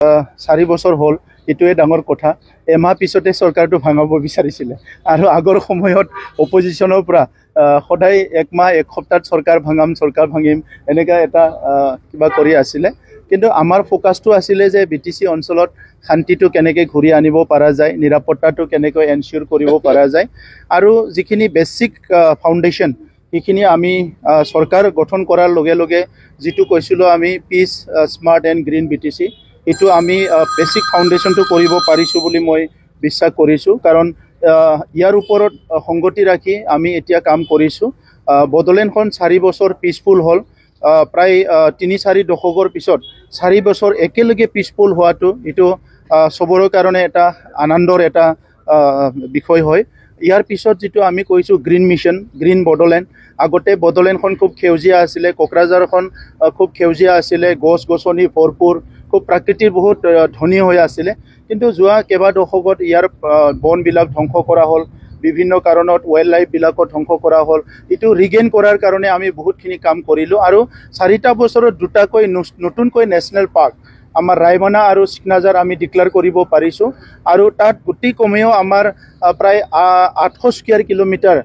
4 বছৰ হ'ল এটোৱে ডাঙৰ কথা এমাহ পিছতে চৰকাৰটো ভাঙাব বিচাৰিছিলে আৰু আগৰ সময়ত অপজিশনৰ পৰা সদায় এক মাহ এক সপ্তাহ চৰকাৰ ভাঙিম এনেকা এটা কিবা কৰি আছিলে কিন্তু আমাৰ ফোকাসটো আছিলে যে বিটিসি অঞ্চলত শান্তিটো কেনেকৈ ঘূৰি আনিব পৰা যায় নিৰাপত্তাটো কেনেকৈ এনশিওৰ কৰিব পৰা যায় আৰু যিখিনি বেসিক ফাউন্ডেশন এইখিনি আমি সৰকাৰ গঠন কৰাৰ লগে লগে যেটো কৈছিলো আমি peace smart and green BTC এটো আমি বেসিক ফাউন্ডেশনটো কৰিব পাৰিছো বুলি মই বিশ্বাস কৰিছো কাৰণ ইয়াৰ ওপৰত সংগতি ৰাখি আমি এতিয়া কাম কৰিছো বদলেনখন 4 বছৰ পিসফুল হল প্ৰায় 3-4 দশকৰ পিছত 4 বছৰ একেলগে পিসফুল হোৱাটো এটো সবৰ কাৰণে এটা আনন্দৰ এটা বিষয় হয় ইয়াৰ পিছত যেটো আমি কৈছো গ্ৰীণ মিশন গ্ৰীণ বডলেণ্ড আগতে বডলেণ্ডখন খুব খেউজিয়া আছিলে কোকৰাঝাৰখন খুব খেউজিয়া আছিলে গছ গছনি ভৰপুৰ খুব প্ৰাকৃতিক বহুত ধনী হৈ আছিলে কিন্তু যোৱা কেবা দশকত ইয়াৰ বন বিলাক ধ্বংস কৰা হল বিভিন্ন কাৰণত ওয়াইল্ড লাইফ বিলাক ধ্বংস কৰা হল এটো ৰিগেইন কৰাৰ কাৰণে আমি বহুতখিনি কাম কৰিলো আৰু 4টা বছৰত দুটাকৈ নতুনকৈ ন্যাশনাল পাৰ্ক আমাৰ ৰায়মনা আৰু সিকনাজাৰ আমি ডিক্লেয়াৰ কৰিব পাৰিছো আৰু তাত গুটি কমেও আমাৰ প্ৰায় 800 স্কয়াৰ কিলোমিটাৰ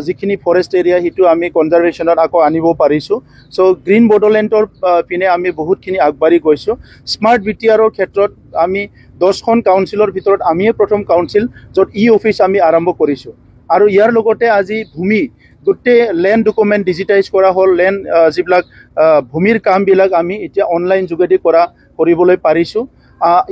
যিখিনি ফৰেষ্ট এৰিয়া হিটো আমি কনজাৰভেশনত আকৌ আনিব পাৰিছো সো গ্ৰীণ বডলেণ্ডৰ পিনে আমি বহুতখিনি আগবাঢ়ি গৈছো স্মাৰ্ট বিটিআৰৰ ক্ষেত্ৰত আমি 10খন কাউন্সিলৰ ভিতৰত আমিয়ে প্ৰথম কাউন্সিল যত অফিস আমি আৰম্ভ কৰিছো আৰু ইয়াৰ লগতে আজি ভূমি গুটে ল্যান্ড ডকুমেন্ট ডিজিটাইজ কৰা হল ল্যান্ড যিবিলাক ভূমিৰ কাম বিলাক আমি এতিয়া অনলাইন যোগেদি কৰিবলৈ পাৰিছো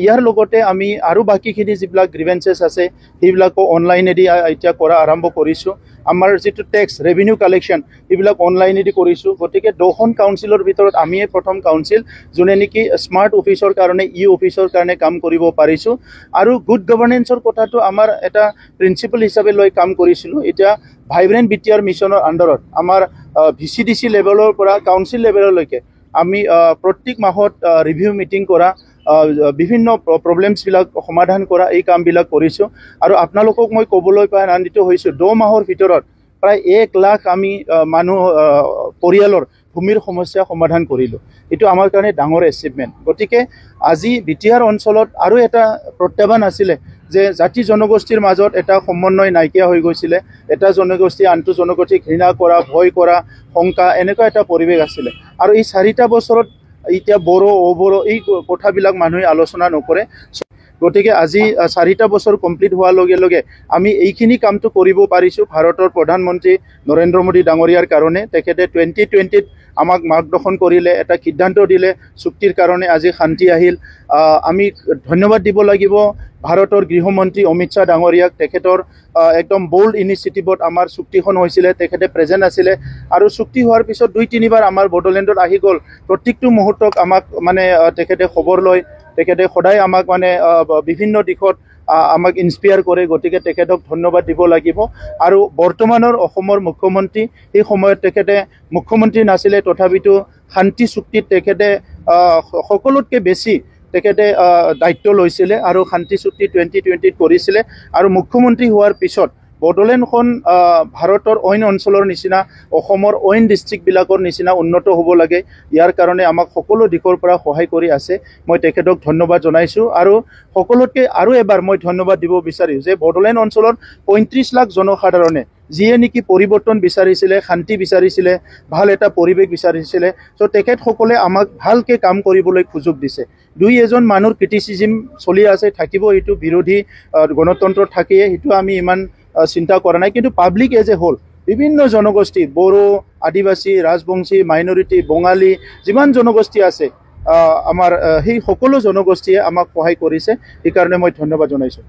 ইয়াৰ লগতে আমি আৰু বাকিখিনি যিবিলাক গ্ৰিভেন্সেস আছে সেইবিলাকো অনলাইনেদি এতিয়া কৰা আৰম্ভ কৰিছো আমাৰ যেটো ট্যাক্স ৰেভিনিউ কালেকশন এইবিলাক অনলাইনেদি কৰিছো গতিকে 2খন কাউন্সিলৰ ভিতৰত আমিয়ে প্ৰথম কাউন্সিল যোনে নেকি স্মাৰ্ট অফিসৰ কাৰণে অফিসৰ কাৰণে কাম কৰিব পাৰিছো আৰু গুড গভৰ্নেন্সৰ কথাটো আমাৰ এটা প্ৰিন্সিপল হিচাপে লৈ কাম কৰিছিলো এতিয়া ভাইব্ৰেন্ট বিটিআৰ মিশনৰ আন্ডাৰত আমাৰ ভিসিডিসি লেভেলৰ পৰা কাউন্সিল লেভেললৈকে আমি প্ৰত্যেক মাহত ৰিভিউ মিটিং কৰা বিভিন্ন প্ৰবলেমছ বিলাক সমাধান কৰা এই কাম বিলাক কৰিছো আৰু আপোনালোকক মই কবলৈ পাই আনন্দিত হৈছো 2 মাহৰ ভিতৰত প্ৰায় 1 লাখ আমি মানুহ পৰিয়ালৰ ভূমিৰ সমস্যা সমাধান কৰিলো এটো আমাৰ কাৰণে ডাঙৰ এচিভমেন্ট গতিকে আজি বিটিআৰ অঞ্চলত আৰু এটা প্ৰত্যাহ্বান আছিল যে জাতি জনগোষ্ঠীৰ মাজত এটা সমন্বয় নাইকিয়া হৈ গৈছিল এটা জনগোষ্ঠী আনটো জনগোষ্ঠীক ঘৃণা কৰা ভয় কৰা শংকা এনেকুৱা এটা পৰিৱেশ আছিল আৰু এই 4টা বছৰত এতিয়া বড়ো অবড়ো এই কথাবিলাক মানুহে আলোচনা নকৰে গতিকে আজি 4টা বছৰ কমপ্লিট হোৱাৰ লগে লগে আমি এইখিনি কামটো কৰিব পাৰিছো ভাৰতৰ প্ৰধানমন্ত্ৰী নৰেন্দ্ৰ মোদী ডাঙৰীয়াৰ কাৰণে তেখেতে 2020ত আমাক মাৰ্গদৰ্শন কৰিলে এটা সিদ্ধান্ত দিলে চুক্তিৰ কাৰণে আজি শান্তি আহিল আমি ধন্যবাদ দিব লাগিব ভাৰতৰ গৃহমন্ত্ৰী অমিত শাহ ডাঙৰীয়াক তেখেতৰ একদম বোল্ড ইনিচিয়েটিভত আমাৰ চুক্তিখন হৈছিল তেখেতে প্ৰেজেন্ট আছিল আৰু চুক্তি হোৱাৰ পিছত 2-3 বাৰ আমাৰ বডলেণ্ডত আহি গল প্ৰত্যেকটো মুহূৰ্তক আমাক মানে তেখেতে খবৰ লয় তেখেতে সদায় আমাক মানে বিভিন্ন দিশত আমাক ইনস্পায়াৰ কৰে গতিকে তেখেতক ধন্যবাদ দিব লাগিব আৰু বৰ্তমানৰ অসমৰ মুখ্যমন্ত্ৰী এই সময়ত তেখেতে মুখ্যমন্ত্ৰী নাছিলে তথাপিতো শান্তি চুক্তিত তেখেতে সকলোতকৈ বেছি তেখেতে দায়িত্ব লৈছিল আৰু শান্তি চুক্তি 2020ত কৰিছিল আৰু মুখ্যমন্ত্ৰী হোৱাৰ পিছত বডলেণ্ডখন ভাৰতৰ অইন অঞ্চলৰ নিচিনা অসমৰ অইন ডিস্ট্ৰিক্ট বিলাকৰ নিচিনা উন্নত হ'ব লাগে ইয়াৰ কাৰণে আমাক সকলো দিশৰ পৰা সহায় কৰি আছে মই তেখেতক ধন্যবাদ জনাইছো আৰু সকলোতকৈ আৰু এবাৰ মই ধন্যবাদ দিব বিচাৰিছো যে বডলেণ্ড অঞ্চলত 35 লাখ জনসাধাৰণে যিয়ে নেকি পৰিৱৰ্তন বিচাৰিছিল শান্তি বিচাৰিছিল ভাল এটা পৰিৱেশ বিচাৰিছিল সো তেখেতসকলে আমাক ভালকে কাম কৰিবলৈ সুযোগ দিছে দুই এজন মানুহৰ ক্ৰিটিসিজম চলি আছে থাকিব এটো বিৰোধী গণতন্ত্ৰ থাকে এটো আমি ইমান চিন্তা কৰা নাই কিন্তু পাব্লিক এজ এ হোল বিভিন্ন জনগোষ্ঠী বড়ো আদিবাসী ৰাজবংশী মাইনৰিটি বঙালী যিমান জনগোষ্ঠী আছে আমাৰ সেই সকলো জনগোষ্ঠীয়ে আমাক সহায় কৰিছে এই কাৰণে মই ধন্যবাদ জনাইছো